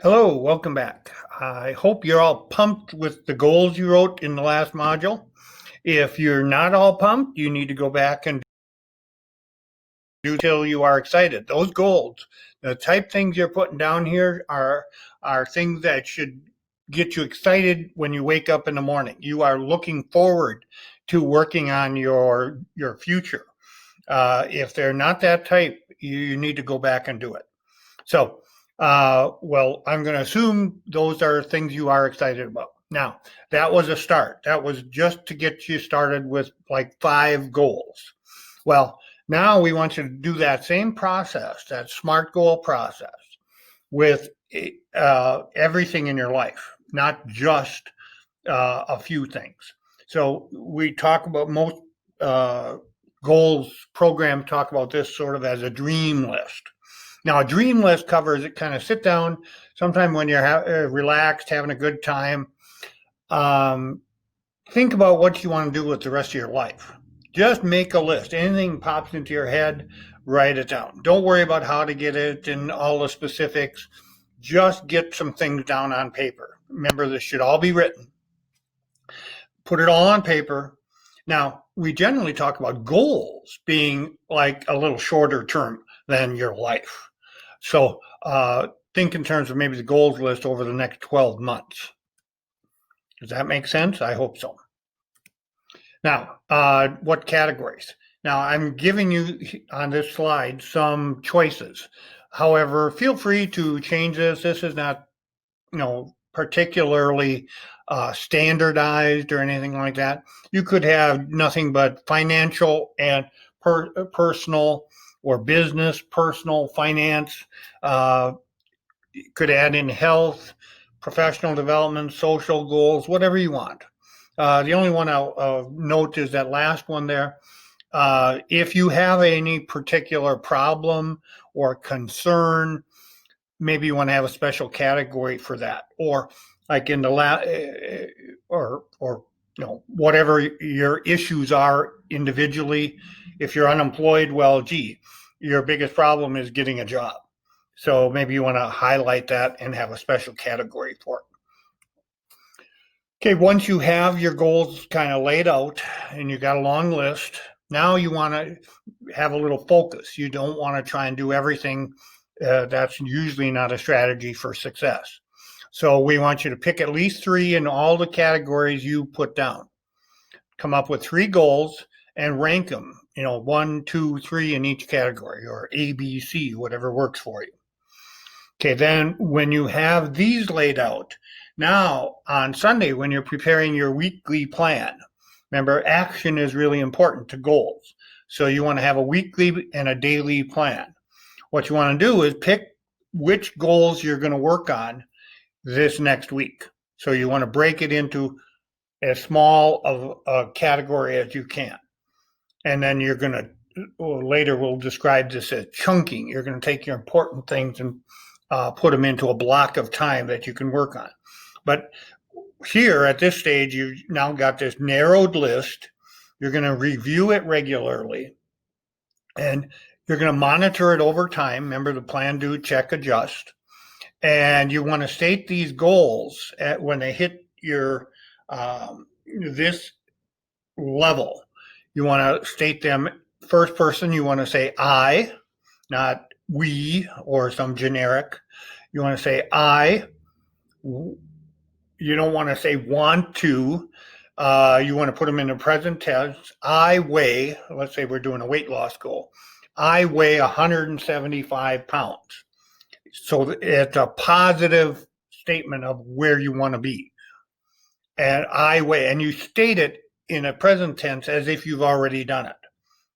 Hello, welcome back. I hope you're all pumped with the goals you wrote in the last module. If you're not all pumped, you need to go back and do till you are excited. Those goals, the type things you're putting down here are things that should get you excited when you wake up in the morning. You are looking forward to working on your future. If they're not that type, you need to go back and do it. So, well, I'm going to assume those are things you are excited about. Now, that was a start. That was just to get you started with like 5 goals. Well, now we want you to do that same process, that SMART goal process, with everything in your life, not just a few things. So we talk about most uh, goals programs talk about this sort of as a dream list. Now, a dream list covers it. Kind of sit down sometime when you're relaxed, having a good time. Um, think about what you want to do with the rest of your life. Just make a list. Anything pops into your head, write it down. Don't worry about how to get it and all the specifics. Just get some things down on paper. Remember, this should all be written. Put it all on paper. Now, we generally talk about goals being like a little shorter term than your life. So think in terms of maybe the goals list over the next 12 months. Does that make sense? I hope so. Now, what categories? Now, I'm giving you on this slide some choices. However, feel free to change this. This is not, particularly standardized or anything like that. You could have nothing but financial and personal or business, personal, finance. You could add in health, professional development, social goals, whatever you want. The only one I'll note is that last one there. If you have any particular problem or concern, maybe you want to have a special category for that, or like in the or whatever your issues are individually. If you're unemployed, well, gee, your biggest problem is getting a job. So maybe you want to highlight that and have a special category for it. Okay, once you have your goals kind of laid out and you got a long list, now you want to have a little focus. You don't want to try and do everything. That's usually not a strategy for success. So we want you to pick at least 3 in all the categories you put down. Come up with 3 goals and rank them, 1, 2, 3 in each category, or A, B, C, whatever works for you. Okay, then when you have these laid out, now on Sunday, when you're preparing your weekly plan, remember, action is really important to goals. So you want to have a weekly and a daily plan. What you want to do is pick which goals you're going to work on this next week. So you want to break it into as small of a category as you can. And then you're going to, later we'll describe this as chunking. You're going to take your important things and put them into a block of time that you can work on. But here at this stage, you've now got this narrowed list. You're going to review it regularly, and you're going to monitor it over time. Remember the plan, do, check, adjust. And you want to state these goals when they hit your this level. You want to state them first person. You want to say I, not we or some generic. You want to say I. You don't want to say want to. You want to put them in the present tense. I weigh, let's say we're doing a weight loss goal. I weigh 175 pounds. So it's a positive statement of where you want to be. And I weigh, and you state it in a present tense as if you've already done it.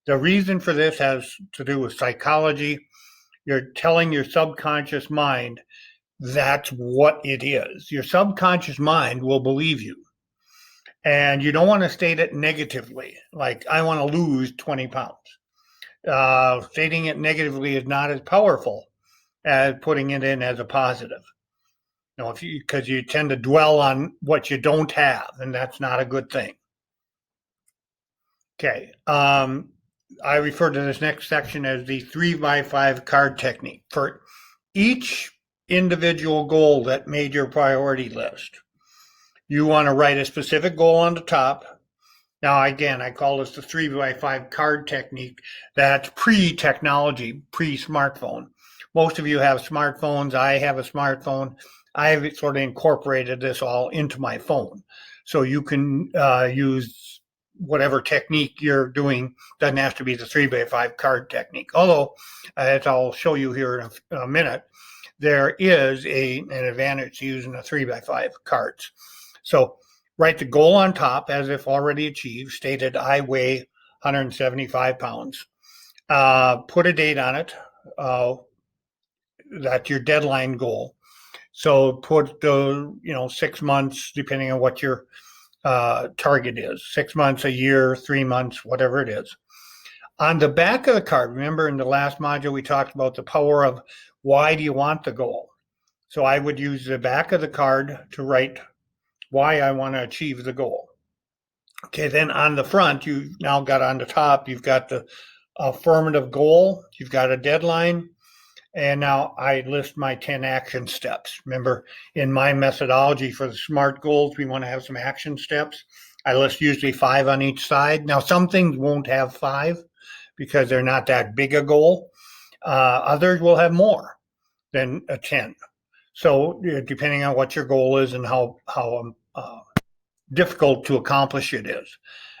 The reason for this has to do with psychology. You're telling your subconscious mind that's what it is. Your subconscious mind will believe you. And you don't want to state it negatively, like, I want to lose 20 pounds. Stating it negatively is not as powerful as putting it in as a positive. Because you tend to dwell on what you don't have, and that's not a good thing. Okay. I refer to this next section as the 3x5 card technique. For each individual goal that made your priority list. You want to write a specific goal on the top. Now, again, I call this the 3x5 card technique. That's pre-technology, pre-smartphone. Most of you have smartphones. I have a smartphone. I've sort of incorporated this all into my phone. So you can use whatever technique you're doing. Doesn't have to be the 3x5 card technique. Although, as I'll show you here in a minute, there is an advantage to using the 3x5 cards. So write the goal on top as if already achieved, stated I weigh 175 pounds. Put a date on it. That's your deadline goal. So put 6 months, depending on what your target is. 6 months, a year, 3 months, whatever it is. On the back of the card, remember in the last module we talked about the power of why do you want the goal. So I would use the back of the card to write why I want to achieve the goal. Okay, then on the front, you've now got on the top, you've got the affirmative goal, you've got a deadline, and now I list my 10 action steps. Remember, in my methodology for the SMART goals, we want to have some action steps. I list usually 5 on each side. Now, some things won't have 5 because they're not that big a goal. Others will have more than a 10. So depending on what your goal is and how difficult to accomplish it is.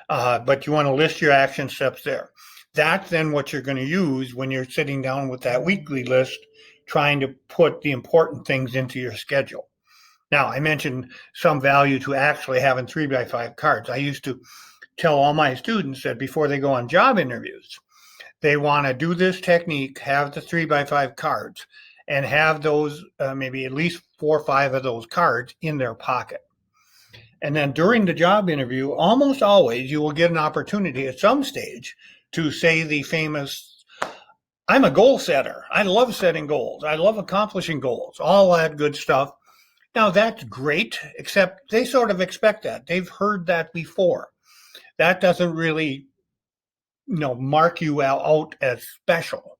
But you want to list your action steps there. That's then what you're going to use when you're sitting down with that weekly list, trying to put the important things into your schedule. Now, I mentioned some value to actually having 3x5 cards. I used to tell all my students that before they go on job interviews, they want to do this technique, have the 3x5 cards, and have those, maybe at least 4 or 5 of those cards in their pocket. And then during the job interview, almost always you will get an opportunity at some stage to say the famous, I'm a goal setter. I love setting goals. I love accomplishing goals, all that good stuff. Now that's great, except they sort of expect that. They've heard that before. That doesn't really, mark you out as special.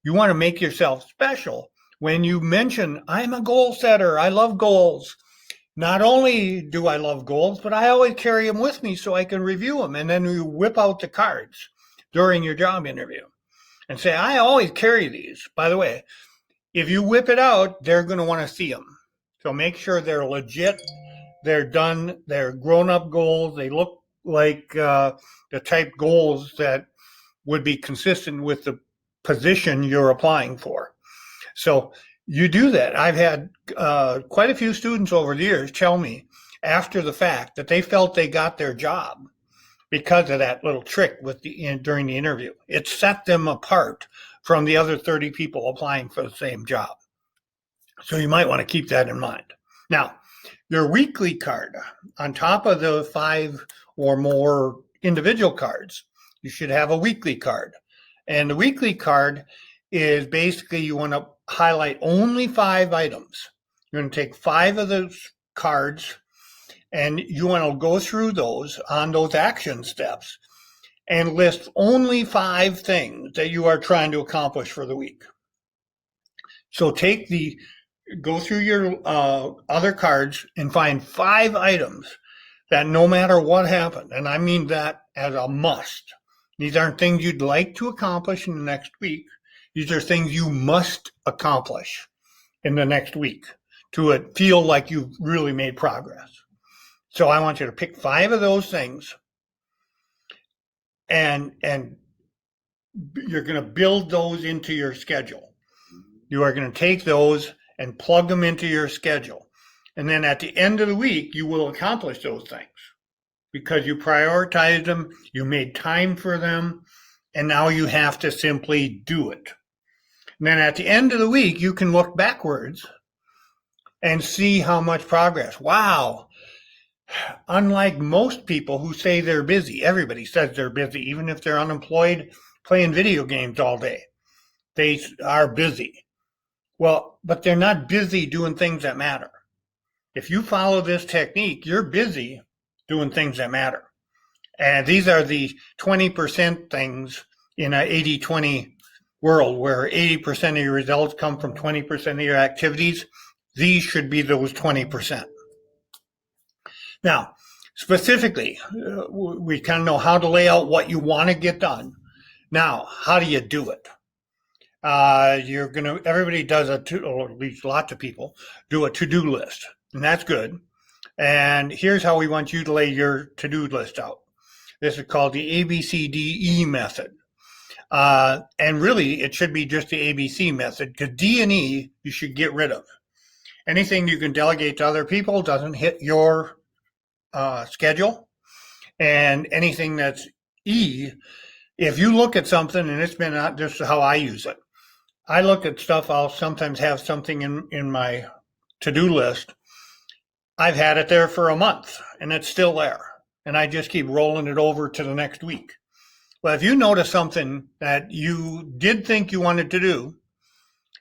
You want to make yourself special when you mention, I'm a goal setter. I love goals. Not only do I love goals, but I always carry them with me so I can review them. And then you whip out the cards during your job interview and say, I always carry these. By the way, if you whip it out, they're going to want to see them. So make sure they're legit. They're done. They're grown-up goals. They look like the type goals that would be consistent with the position you're applying for. So you do that. I've had quite a few students over the years tell me after the fact that they felt they got their job because of that little trick during the interview. It set them apart from the other 30 people applying for the same job. So you might want to keep that in mind. Now, your weekly card, on top of the 5 or more individual cards, you should have a weekly card. And the weekly card is basically you want to highlight only 5 items. You're going to take 5 of those cards and you want to go through those on those action steps and list only 5 things that you are trying to accomplish for the week. So go through your other cards and find 5 items that no matter what happened, and I mean that as a must. These aren't things you'd like to accomplish in the next week. These are things you must accomplish in the next week to feel like you've really made progress. So I want you to pick 5 of those things and you're going to build those into your schedule. You are going to take those and plug them into your schedule. And then at the end of the week, you will accomplish those things because you prioritized them, you made time for them, and now you have to simply do it. And then at the end of the week, you can look backwards and see how much progress. Wow. Unlike most people who say they're busy, everybody says they're busy, even if they're unemployed playing video games all day. They are busy. Well, but they're not busy doing things that matter. If you follow this technique, you're busy doing things that matter. And these are the 20% things in an 80-20 world where 80% of your results come from 20% of your activities, these should be those 20%. Now, specifically, we kind of know how to lay out what you want to get done. Now, how do you do it? Everybody does or at least lots of people do a to-do list, and that's good. And here's how we want you to lay your to-do list out. This is called the ABCDE method. And really, it should be just the ABC method, because D and E you should get rid of. Anything you can delegate to other people doesn't hit your schedule. And anything that's E, if you look at something, and it's been just how I use it. I look at stuff, I'll sometimes have something in my to-do list. I've had it there for a month, and it's still there. And I just keep rolling it over to the next week. Well, if you notice something that you did think you wanted to do,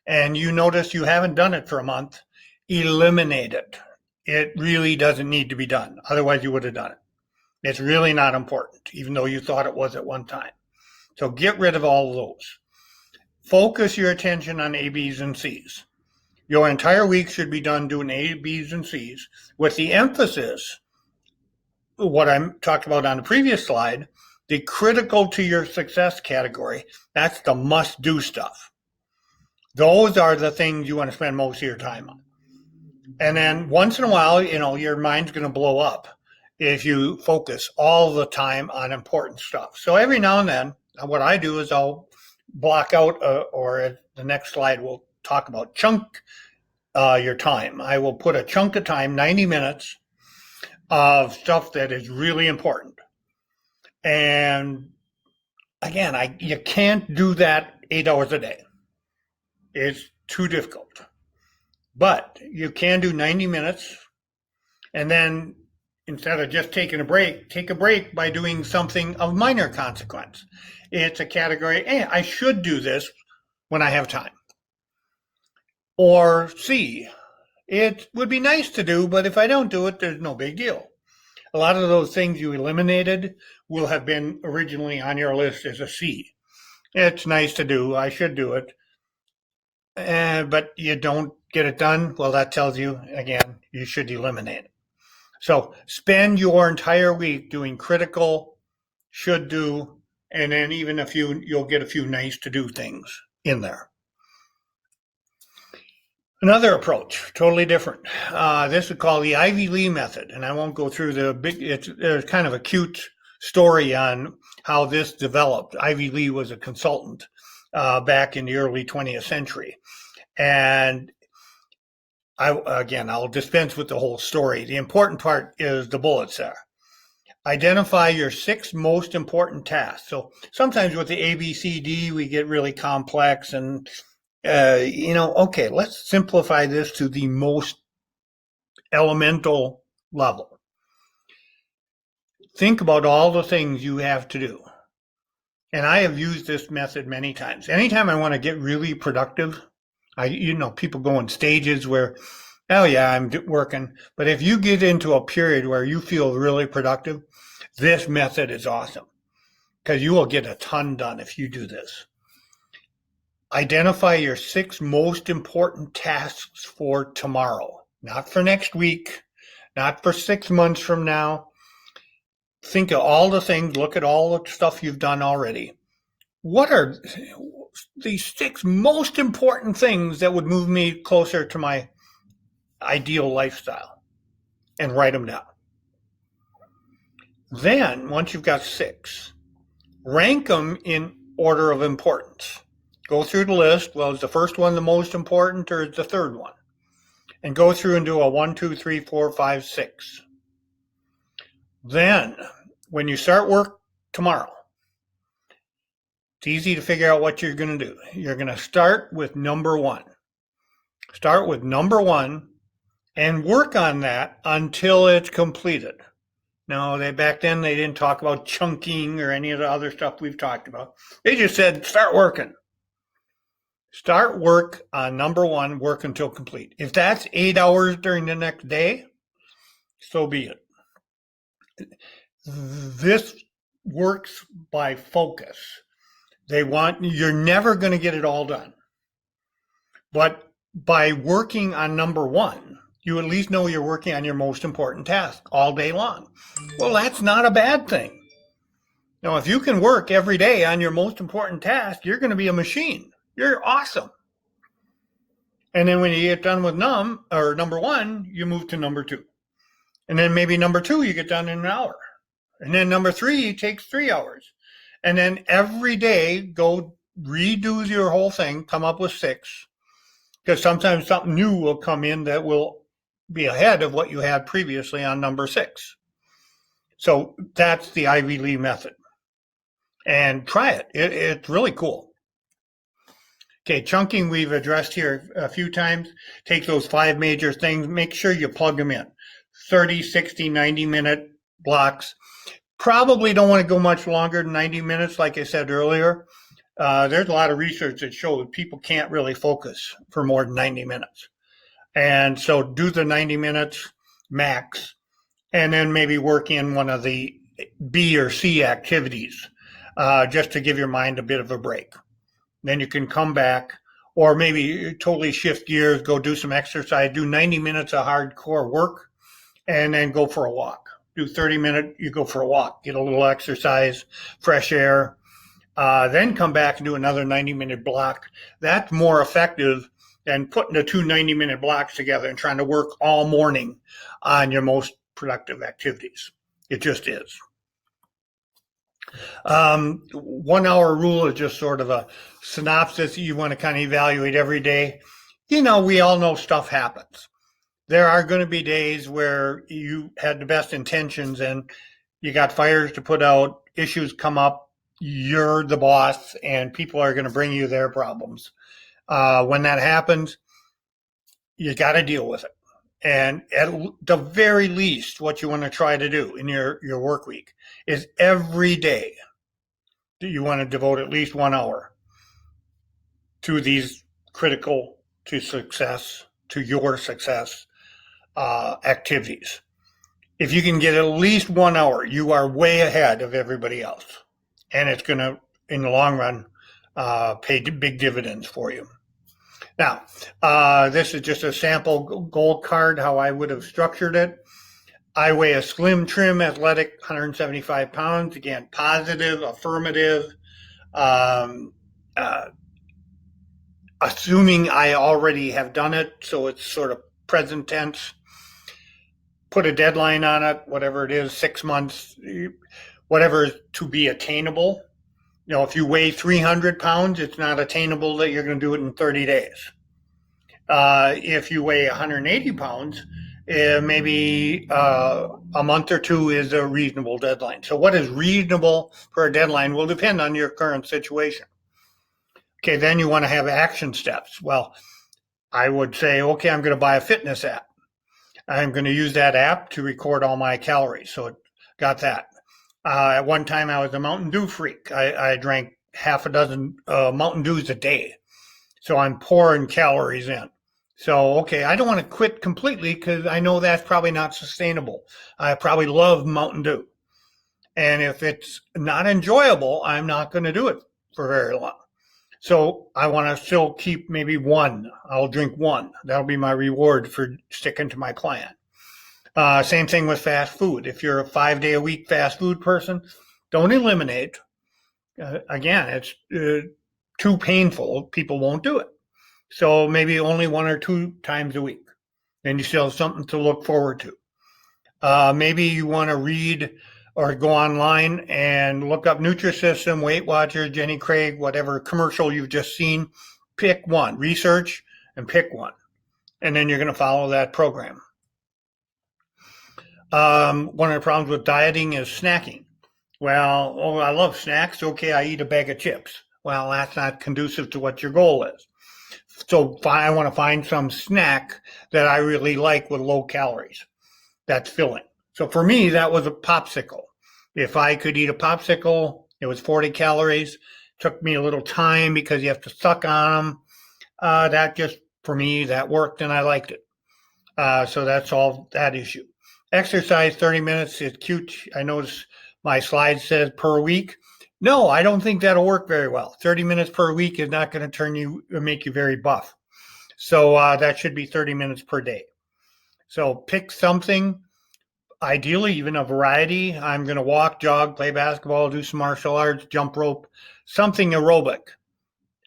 and you notice you haven't done it for a month, eliminate it. It really doesn't need to be done. Otherwise, you would have done it. It's really not important, even though you thought it was at one time. So get rid of all of those. Focus your attention on A, B's, and C's. Your entire week should be done doing A, B's, and C's, with the emphasis, what I talked about on the previous slide, the critical to your success category. That's the must-do stuff. Those are the things you want to spend most of your time on. And then once in a while, your mind's going to blow up if you focus all the time on important stuff. So every now and then, what I do is I'll block out, or the next slide we'll talk about chunk your time. I will put a chunk of time, 90 minutes, of stuff that is really important. And again, you can't do that 8 hours a day. It's too difficult. But you can do 90 minutes, and then instead of just taking a break, take a break by doing something of minor consequence. It's a category, I should do this when I have time. Or C, it would be nice to do, but if I don't do it, there's no big deal. A lot of those things you eliminated will have been originally on your list as a C. It's nice to do, I should do it, but you don't get it done. Well, that tells you, again, you should eliminate it. So spend your entire week doing critical, should do, and then even you'll get a few nice to do things in there. Another approach, totally different. This is called the Ivy Lee method, and I won't go through there's kind of a cute story on how this developed. Ivy Lee was a consultant back in the early 20th century. And I'll dispense with the whole story. The important part is the bullets there. Identify your 6 most important tasks. So sometimes with the ABCD, we get really complex and, okay, let's simplify this to the most elemental level. Think about all the things you have to do. And I have used this method many times. Anytime I want to get really productive, people go in stages where, oh yeah, I'm working. But if you get into a period where you feel really productive, this method is awesome because you will get a ton done if you do this. Identify your 6 most important tasks for tomorrow, not for next week, not for 6 months from now. Think of all the things, look at all the stuff you've done already. What are the 6 most important things that would move me closer to my ideal lifestyle? And write them down. Then, once you've got 6, rank them in order of importance. Go through the list. Well, is the first one the most important, or is the third one? And go through and do a 1, 2, 3, 4, 5, 6. Then, when you start work tomorrow, it's easy to figure out what you're going to do. You're going to start with number 1. Start with number 1 and work on that until it's completed. Now, back then they didn't talk about chunking or any of the other stuff we've talked about. They just said, start working. Start work on number 1, work until complete. If that's 8 hours during the next day, so be it. This works by focus. You're never going to get it all done. But by working on number one, you at least know you're working on your most important task all day long. Well, that's not a bad thing. Now, if you can work every day on your most important task, you're going to be a machine. You're awesome. And then when you get done with number one, you move to number two. And then maybe number two, you get done in an hour. And then number three takes 3 hours. And then every day, go redo your whole thing, come up with 6. Because sometimes something new will come in that will be ahead of what you had previously on number 6. So that's the Ivy Lee method. And try it. It's really cool. Okay, chunking we've addressed here a few times. Take those 5 major things. Make sure you plug them in. 30, 60, 90-minute blocks. Probably don't want to go much longer than 90 minutes, like I said earlier. There's a lot of research that shows people can't really focus for more than 90 minutes. And so do the 90 minutes max, and then maybe work in one of the B or C activities just to give your mind a bit of a break. Then you can come back, or maybe totally shift gears, go do some exercise, do 90 minutes of hardcore work, and then go for a walk. Do 30 minutes, you go for a walk, get a little exercise, fresh air, then come back and do another 90-minute block. That's more effective than putting the 2 90-minute blocks together and trying to work all morning on your most productive activities. It just is. 1 hour rule is just sort of a synopsis you want to kind of evaluate every day. We all know stuff happens. There are going to be days where you had the best intentions and you got fires to put out, issues come up, you're the boss, and people are going to bring you their problems. When that happens, you got to deal with it. And at the very least, what you want to try to do in your work week is every day that you want to devote at least 1 hour to these critical to your success activities. If you can get at least 1 hour, you are way ahead of everybody else. And it's going to, in the long run, pay big dividends for you. Now, this is just a sample goal card, how I would have structured it. I weigh a slim, trim, athletic, 175 pounds. Again, positive, affirmative, assuming I already have done it, so it's sort of present tense. Put a deadline on it, whatever it is, 6 months, whatever is to be attainable. If you weigh 300 pounds, it's not attainable that you're going to do it in 30 days. If you weigh 180 pounds, maybe a month or 2 is a reasonable deadline. So what is reasonable for a deadline will depend on your current situation. Okay, then you want to have action steps. Well, I would say, okay, I'm going to buy a fitness app. I'm going to use that app to record all my calories. So it got that. At one time, I was a Mountain Dew freak. I drank half a dozen Mountain Dews a day. So I'm pouring calories in. So, okay, I don't want to quit completely because I know that's probably not sustainable. I probably love Mountain Dew. And if it's not enjoyable, I'm not going to do it for very long. So I want to still keep maybe 1. I'll drink 1. That'll be my reward for sticking to my plan. Same thing with fast food. If you're a 5-day-a-week fast food person, don't eliminate. Again, it's too painful. People won't do it. So maybe only 1 or 2 times a week. Then you still have something to look forward to. Maybe you want to read or go online and look up Nutrisystem, Weight Watchers, Jenny Craig, whatever commercial you've just seen. Pick one, research and pick one. And then you're going to follow that program. One of the problems with dieting is snacking. Well, I love snacks. Okay, I eat a bag of chips. Well, that's not conducive to what your goal is. So I want to find some snack that I really like with low calories. That's filling. So for me, that was a popsicle. If I could eat a popsicle, it was 40 calories. Took me a little time because you have to suck on them. That just, for me, that worked and I liked it. So that's all that issue. Exercise 30 minutes is cute. I noticed my slide says per week. No, I don't think that'll work very well. 30 minutes per week is not going to turn you or make you very buff. So that should be 30 minutes per day. So pick something, ideally even a variety. I'm going to walk, jog, play basketball, do some martial arts, jump rope, something aerobic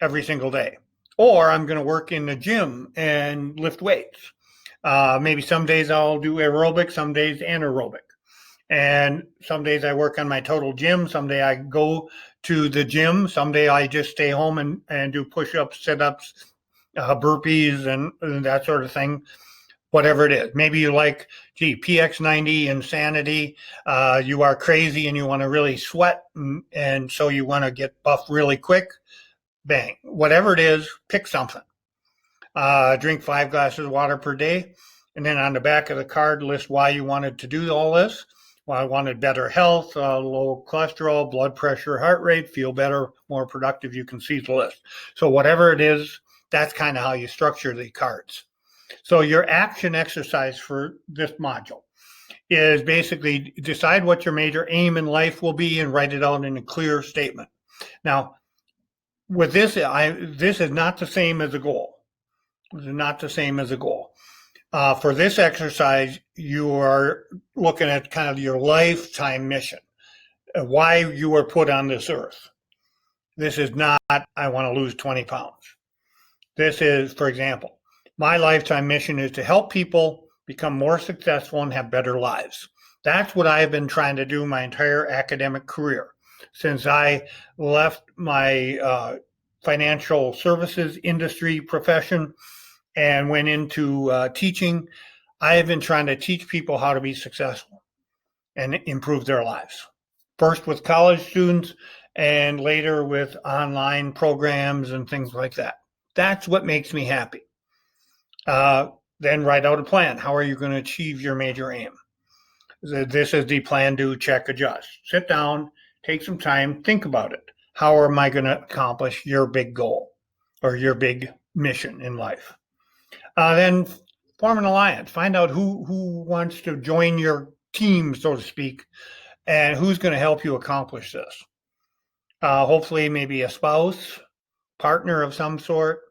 every single day. Or I'm going to work in the gym and lift weights. Maybe some days I'll do aerobic, some days anaerobic. And some days I work on my total gym. Someday I go to the gym. Someday I just stay home and do push-ups, sit-ups, burpees, and that sort of thing. Whatever it is. Maybe you like, PX90, insanity. You are crazy and you want to really sweat. And so you want to get buff really quick. Bang. Whatever it is, pick something. Drink 5 glasses of water per day. And then on the back of the card, list why you wanted to do all this. Well, I wanted better health, low cholesterol, blood pressure, heart rate, feel better, more productive. You can see the list. So whatever it is, that's kind of how you structure the cards. So your action exercise for this module is basically decide what your major aim in life will be and write it out in a clear statement. Now, with this, this is not the same as a goal. This is not the same as a goal. For this exercise, you are looking at kind of your lifetime mission, why you were put on this earth. This is not, I want to lose 20 pounds. This is, for example, my lifetime mission is to help people become more successful and have better lives. That's what I've been trying to do my entire academic career. Since I left my financial services industry profession and went into teaching, I have been trying to teach people how to be successful and improve their lives. First with college students and later with online programs and things like that. That's what makes me happy. Then write out a plan. How are you going to achieve your major aim? This is the plan, do, check, adjust. Sit down, take some time, think about it. How am I going to accomplish your big goal or your big mission in life? Then form an alliance. Find out who wants to join your team, so to speak, and who's going to help you accomplish this. Hopefully, maybe a spouse, partner of some sort,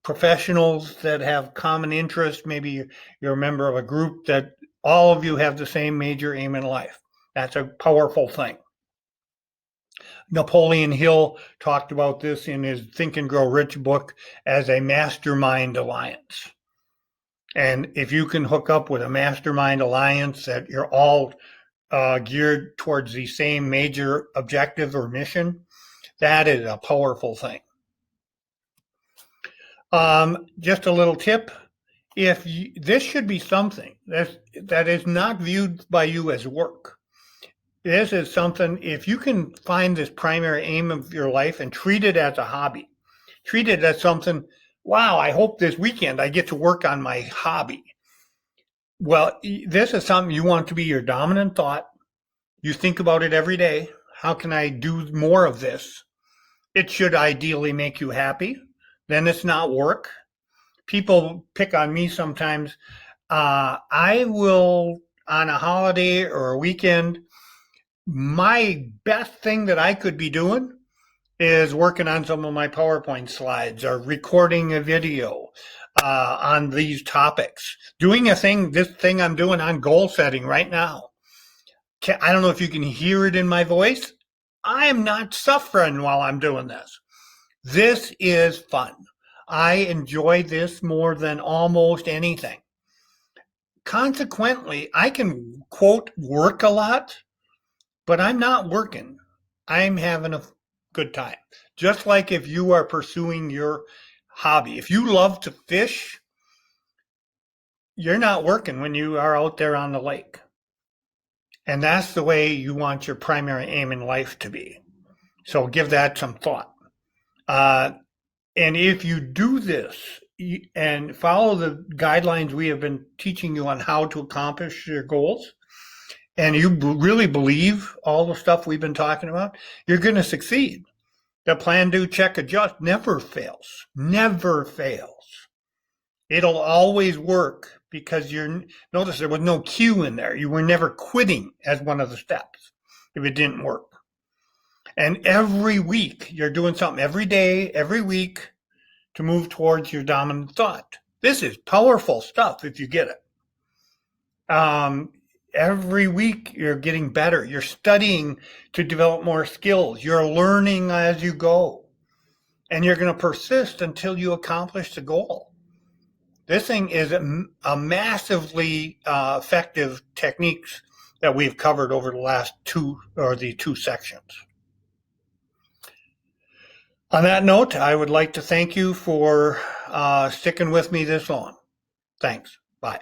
professionals that have common interests. Maybe you're a member of a group that all of you have the same major aim in life. That's a powerful thing. Napoleon Hill talked about this in his Think and Grow Rich book as a mastermind alliance. And if you can hook up with a mastermind alliance that you're all geared towards the same major objective or mission, that is a powerful thing. Just a little tip. This should be something that is not viewed by you as work. This is something, if you can find this primary aim of your life and treat it as a hobby, treat it as something, wow, I hope this weekend I get to work on my hobby. Well, this is something you want to be your dominant thought. You think about it every day. How can I do more of this? It should ideally make you happy. Then it's not work. People pick on me sometimes. I will, on a holiday or a weekend, my best thing that I could be doing is working on some of my PowerPoint slides or recording a video on these topics. Doing this thing I'm doing on goal setting right now. I don't know if you can hear it in my voice. I am not suffering while I'm doing this. This is fun. I enjoy this more than almost anything. Consequently, I can, quote, work a lot, but I'm not working. I'm having a good time. Just like if you are pursuing your hobby. If you love to fish, you're not working when you are out there on the lake. And that's the way you want your primary aim in life to be. So give that some thought. And if you do this and follow the guidelines we have been teaching you on how to accomplish your goals, and you really believe all the stuff we've been talking about, you're going to succeed. The plan, do, check, adjust never fails. Never fails. It'll always work because notice there was no cue in there. You were never quitting as one of the steps. if it didn't work. And every week you're doing something every day, every week to move towards your dominant thought. This is powerful stuff if you get it. Every week you're getting better. You're studying to develop more skills. You're learning as you go. And you're going to persist until you accomplish the goal. This thing is a massively effective techniques that we've covered over the last two sections. On that note, I would like to thank you for sticking with me this long. Thanks. Bye.